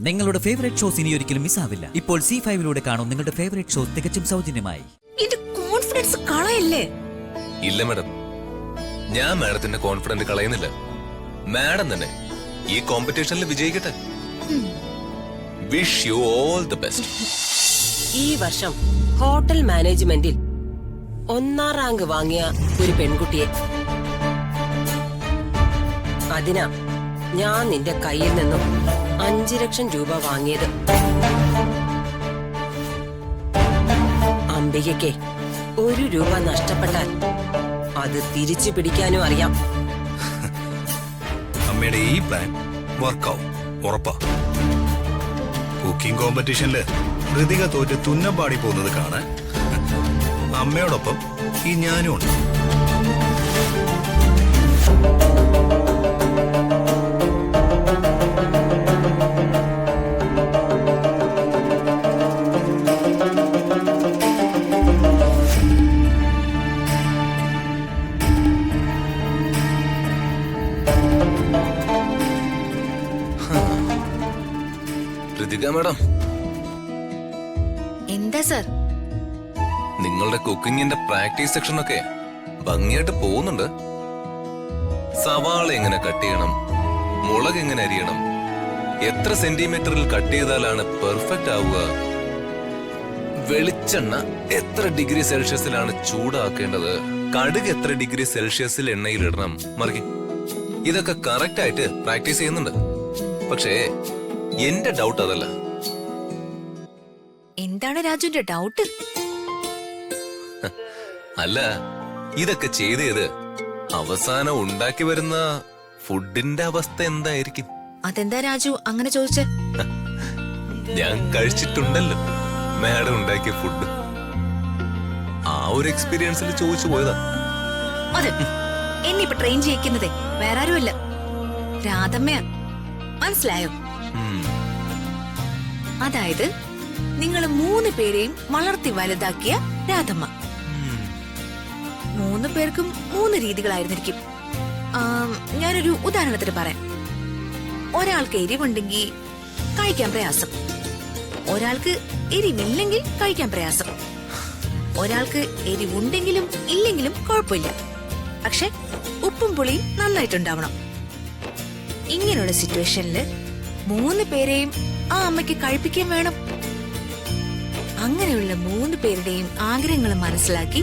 നിങ്ങളുടെ favourite shows ഇനി ഒരിക്കലും മിസ്സാവില്ല. ഇപ്പോൾ C5 കാണും നിങ്ങളുടെ ഫേവറേറ്റ് ഷോസ് തികച്ചും സൗജന്യമായി. ഇത് കോൺഫിഡൻസ് കളയല്ലേ? ഇല്ല മാഡം, ഞാൻ മാഡത്തിന്റെ കോൺഫിഡൻസ് കളയുന്നില്ല. മാഡം തന്നെ ഈ കോമ്പറ്റീഷനിൽ വിജയിക്കട്ടെ. Wish you all the best. ഈ വർഷം ഹോട്ടൽ മാനേജ്മെന്റിൽ 1ാം റാങ്ക് വാങ്ങിയ ഒരു പെൺകുട്ടിയെ, അതിനാ ഞാൻ നിന്റെ കയ്യിൽ നിന്നും 5 ലക്ഷം രൂപ വാങ്ങിയത്. അംബികയ്ക്ക് 1 രൂപ നഷ്ടപ്പെട്ടാൽ അത് തിരിച്ചു പിടിക്കാനും അറിയാം. അമ്മയുടെ ഈ പ്ലാൻ വർക്കാവും, ഉറപ്പാ. കുക്കിംഗ് കോമ്പറ്റീഷനില് ഋതിക തോറ്റ് തുന്നം പാടി പോകുന്നത് കാണാൻ അമ്മയോടൊപ്പം ഈ ഞാനും ഉണ്ട്. ഋതിക മാഡം, എന്താ സർ? നിങ്ങളുടെ കുക്കിങ്ങിന്റെ പ്രാക്ടീസ് സെക്ഷനൊക്കെ ഭംഗിയായിട്ട് പോകുന്നുണ്ട്. സവാള എങ്ങനെ കട്ട് ചെയ്യണം, മുളക് എങ്ങനെ അരിയണം, എത്ര സെന്റിമീറ്ററിൽ കട്ട് ചെയ്താലാണ് പെർഫെക്റ്റ് ആവുക, വെളിച്ചെണ്ണ എത്ര ഡിഗ്രി സെൽഷ്യസിലാണ് ചൂടാക്കേണ്ടത്, കടുക് എത്ര ഡിഗ്രി സെൽഷ്യസിൽ എണ്ണയിൽ ഇടണം, മറിക്കും, ഇതൊക്കെ കറക്റ്റ് ആയിട്ട് പ്രാക്ടീസ് ചെയ്യുന്നുണ്ട്. പക്ഷേ എന്റെ ഡൗട്ട് അതല്ല. എന്താണ് രാജുവിന്റെ ഡൗട്ട്? അല്ല, ഇതൊക്കെ ചെയ്ത് അവസാനം ഉണ്ടാക്കി വരുന്ന ഫുഡിന്റെ അവസ്ഥ എന്തായിരിക്കും? അതെന്താ രാജു അങ്ങനെ ചോദിച്ചേ? ഞാൻ കഴിച്ചിട്ടുണ്ടല്ലോ മാഡം ഉണ്ടാക്കിയ ഫുഡ്. ആ ഒരു എക്സ്പീരിയൻസിൽ ചോദിച്ചു പോയതാ. അതെ, എന്നെ ഇപ്പൊ ട്രെയിൻ ചെയ്യിക്കുന്നതേ വേറെ ആരുമല്ല, രാധമ്മയാ. മനസ്സിലായോ? അതായത് നിങ്ങൾ 3 പേരെയും വളർത്തി വലുതാക്കിയ രാധമ്മ. 3 പേർക്കും 3 രീതികളായിരുന്നിരിക്കും. ഞാനൊരു ഉദാഹരണത്തിന് പറയാം. ഒരാൾക്ക് എരിവുണ്ടെങ്കിൽ കഴിക്കാൻ പ്രയാസം, ഒരാൾക്ക് എരിവില്ലെങ്കിൽ കഴിക്കാൻ പ്രയാസം, ഒരാൾക്ക് എരിവുണ്ടെങ്കിലും ഇല്ലെങ്കിലും കുഴപ്പമില്ല, പക്ഷെ ഉപ്പും പുളിയും നന്നായിട്ടുണ്ടാവണം. ഇങ്ങനെയുള്ള സിറ്റുവേഷനില് 3 പേരെയും ആ അമ്മയ്ക്ക് കഴിപ്പിക്കാൻ വേണം. അങ്ങനെയുള്ള 3 പേരുടെയും ആഗ്രഹങ്ങൾ മനസ്സിലാക്കി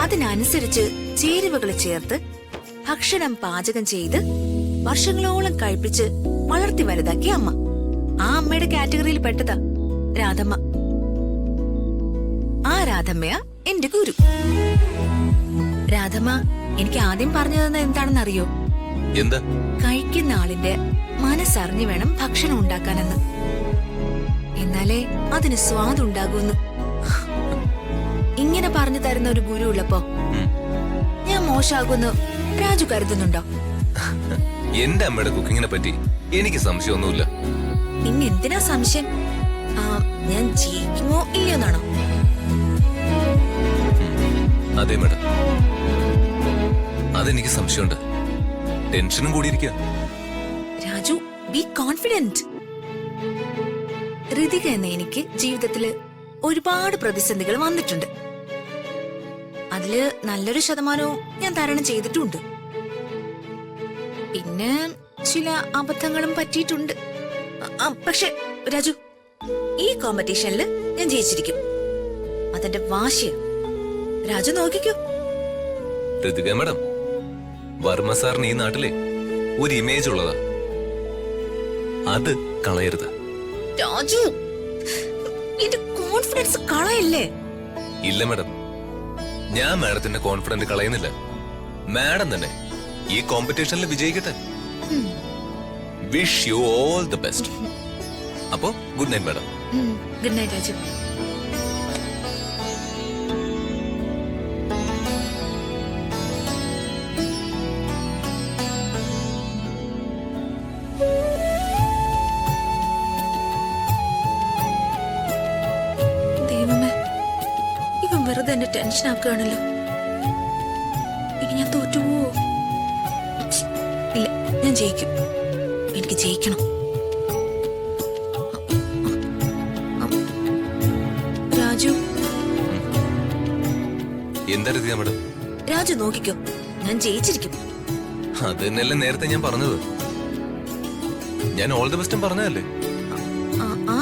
അതിനനുസരിച്ച് ചേരുവകൾ ചേർത്ത് ഭക്ഷണം പാചകം ചെയ്ത് വർഷങ്ങളോളം കഴിപ്പിച്ച് വളർത്തി വലുതാക്കിയ അമ്മ. ആ അമ്മയുടെ കാറ്റഗറിയിൽ പെട്ടതാ രാധമ്മ. ആ രാധമ്മയാ എന്റെ ഗുരു. രാധമ്മ എനിക്ക് ആദ്യം പറഞ്ഞു തന്നത് എന്താണെന്ന് അറിയോ? എന്താ? കഴിക്കുന്ന ആളിന്റെ മനസ്സറിഞ്ഞു വേണം ഭക്ഷണം ഉണ്ടാക്കാനെന്ന്, എന്നാലേ അതിന് സ്വാദുണ്ടാകൂന്ന്. ഇങ്ങനെ പറഞ്ഞു തരുന്ന ഒരു ഗുരു ഉള്ളപ്പോ ഞാൻ മോശമാകുമെന്ന് രാജു കരുതുന്നുണ്ടോ? എന്റെ അമ്മയുടെ കുക്കിങ്ങിനെ പറ്റി എനിക്ക് സംശയമൊന്നുമില്ല. പിന്നെ എന്തിനാ സംശയം? ഞാൻ ജയിക്കുമോ ഇല്ലയോന്നാണോ? അതെ മാഡം, അതെനിക്ക് സംശയമുണ്ട്. ടെൻഷനും കൂടിയിരിക്കുക. Raju, be confident. ഋതിക എന്ന എനിക്ക് ജീവിതത്തില് ഒരുപാട് പ്രതിസന്ധികൾ വന്നിട്ടുണ്ട്. അതില് നല്ലൊരു ശതമാനവും ഞാൻ തരണം ചെയ്തിട്ടുണ്ട്. പിന്നെ ചില അബദ്ധങ്ങളും പറ്റിയിട്ടുണ്ട്. പക്ഷെ രാജു, ഈ കോമ്പറ്റീഷനിൽ ഞാൻ ജയിച്ചിരിക്കും. അതെന്റെ വാശിയ. രാജു നോക്കിക്കോ. ഋതിക മാഡം, വർമ്മ സാറിന് ഈ നാട്ടിലെ ഒരു ഇമേജ് ഉള്ളതാ, അത് കളയരുത്. രാജു, എന്റെ കോൺഫിഡൻസ് കളയല്ലേ? ഇല്ല മാഡം, ഞാൻ മാഡത്തിന്റെ കോൺഫിഡൻസ് കളയുന്നില്ല. മാഡം തന്നെ ഈ കോമ്പറ്റീഷനിൽ വിജയിക്കട്ടെ. Wish you all the best. അപ്പോ good night madam. Good night Raju. വെറുതെ എന്നെ ടെൻഷൻ ആക്കുകയാണല്ലോ. ഇനി ഞാൻ തോറ്റുപോവോ? ഇല്ല, ഞാൻ ജയിക്കും. എനിക്ക് ജയിക്കണം. എന്താ രതിക മാഡം? രാജു നോക്കിക്കോ, ഞാൻ ജയിച്ചിരിക്കും. അത് തന്നെയല്ലേ നേരത്തെ ഞാൻ പറഞ്ഞത്. ഞാൻ ഓൾ ദി ബെസ്റ്റും പറഞ്ഞതല്ലേ? ആ, ആ.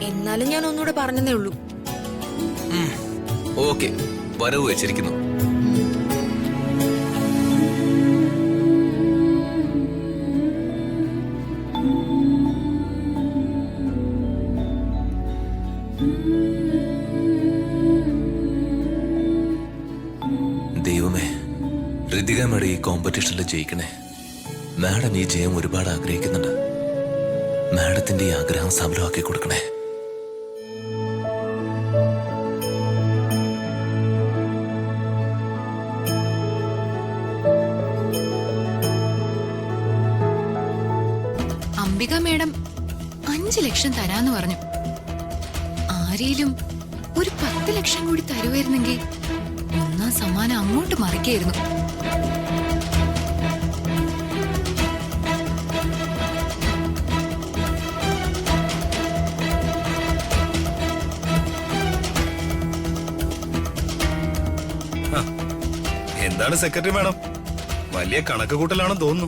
എന്നാലും ഞാൻ ഒന്നുകൂടെ പറഞ്ഞതേ ഉള്ളൂ. ഓക്കെ, വരവ് വെച്ചിരിക്കുന്നു. ദൈവമേ, ഋതിക മാഡം ഈ കോമ്പറ്റീഷനിൽ ജയിക്കണേ. മാഡം ഈ ജയം ഒരുപാട് ആഗ്രഹിക്കുന്നുണ്ട്. മാഡത്തിന്റെ ഈ ആഗ്രഹം സഫലമാക്കി കൊടുക്കണേ. അംബിക മേഡം 5 ലക്ഷം തരാന്ന് പറഞ്ഞു. ആരെയും ഒരു 10 ലക്ഷം കൂടി തരുമായിരുന്നെങ്കിൽ ഒന്നാം സമ്മാനം അങ്ങോട്ട് മറിക്കായിരുന്നു. എന്താണ് സെക്രട്ടറി മാഡം, വലിയ കണക്ക് കൂട്ടലാണെന്ന് തോന്നുന്നു.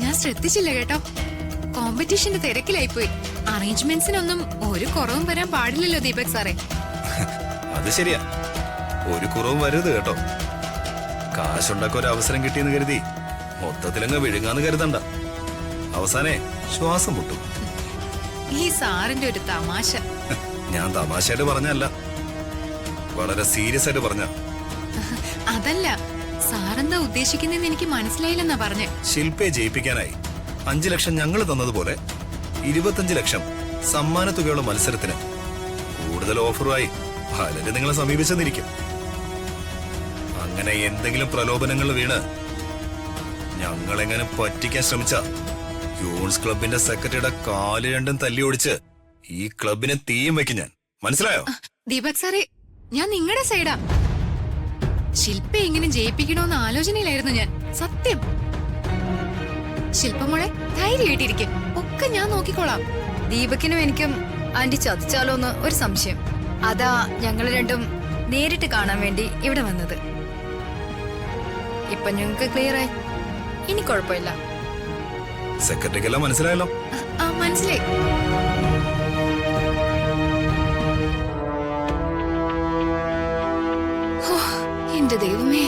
ഞാൻ ശ്രദ്ധിച്ചില്ല കേട്ടോ, കോമ്പറ്റീഷന്റെ തിരക്കിലായിപ്പോയി. അറേഞ്ച്മെന്റ്സിനൊന്നും ഒരു കുറവും വരാൻ പാടില്ലല്ലോ ദീപക് സാറേ. അത് ശരിയാ, ഒരു കുറവും വരരുത് കേട്ടോ. കാശുണ്ടാക്കാൻ ഒരു അവസരം കിട്ടിയെന്ന് കരുതി മൊത്തത്തിലങ്ങ് വിഴുങ്ങാന്ന് കരുതണ്ട. അവസാനേ ശ്വാസം മുട്ടും. ഈ സാറിന്റെ ഒരു തമാശ. ഞാൻ തമാശയായിട്ട് പറഞ്ഞല്ല, വളരെ സീരിയസ് ആയിട്ട് പറഞ്ഞ. അതല്ല, സാറെന്താ ഉദ്ദേശിക്കുന്നതെന്ന് എനിക്ക് മനസ്സിലായില്ലെന്നാ പറഞ്ഞേ. ശില്പയെ ജയിപ്പിക്കാനായി 5 ലക്ഷം ഞങ്ങൾ തന്നതുപോലെ 25 ലക്ഷം സമ്മാനത്തുകയുള്ള മത്സരത്തിന് കൂടുതൽ ഓഫറുമായി പലരും നിങ്ങളെ സമീപിച്ചെന്നിരിക്കും. അങ്ങനെ എന്തെങ്കിലും പ്രലോഭനങ്ങൾ വീണ് ഞങ്ങളെങ്ങനെ പറ്റിക്കാൻ ശ്രമിച്ച യൂൺസ് ക്ലബിന്റെ സെക്രട്ടറിയുടെ കാല് രണ്ടും തല്ലി ഓടിച്ച് ഈ ക്ലബിനെ തീയും വെക്കും ഞാൻ. മനസ്സിലായോ? ദീപക് സാറേ, ഞാൻ നിങ്ങളുടെ സൈഡാ. ശില്പ എങ്ങനെ ജയിപ്പിക്കണോന്ന് ആലോചനയിലായിരുന്നു ഞാൻ, സത്യം. ശില്പമോളെ ധൈര്യമായിട്ടിരിക്കും, ഒക്കെ ഞാൻ നോക്കിക്കോളാം. ദീപക്കിനും എനിക്കും ആന്റി ചതിച്ചാലോന്ന് ഒരു സംശയം. അതാ ഞങ്ങൾ രണ്ടും നേരിട്ട് കാണാൻ വേണ്ടി ഇവിടെ വന്നത്. ഇപ്പൊ ഞങ്ങൾക്ക് ക്ലിയറായി, ഇനി കുഴപ്പമില്ല. സെക്രട്ടറിക്കെല്ലാം മനസ്സിലായല്ലോ. ആ, മനസ്സിലായി. ഹോ, എന്റെ ദൈവമേ.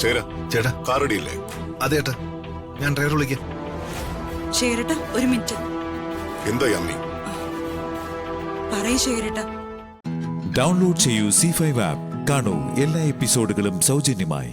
ശരി ചേട്ടാ, കാർ റെഡിയില്ലേ? അതെ ഏട്ടാ, ഞാൻ ഡ്രൈവർ വിളിക്കാം. ശേരട്ട, ഒരു മിനിറ്റ്. എന്തായി അമ്മി? പറയൂ ശേരട്ട. ഡൗൺലോഡ് ചെയ്യൂ C5 ആപ്പ്. കാണൂ എല്ലാ എപ്പിസോഡുകളും സൗജന്യമായി.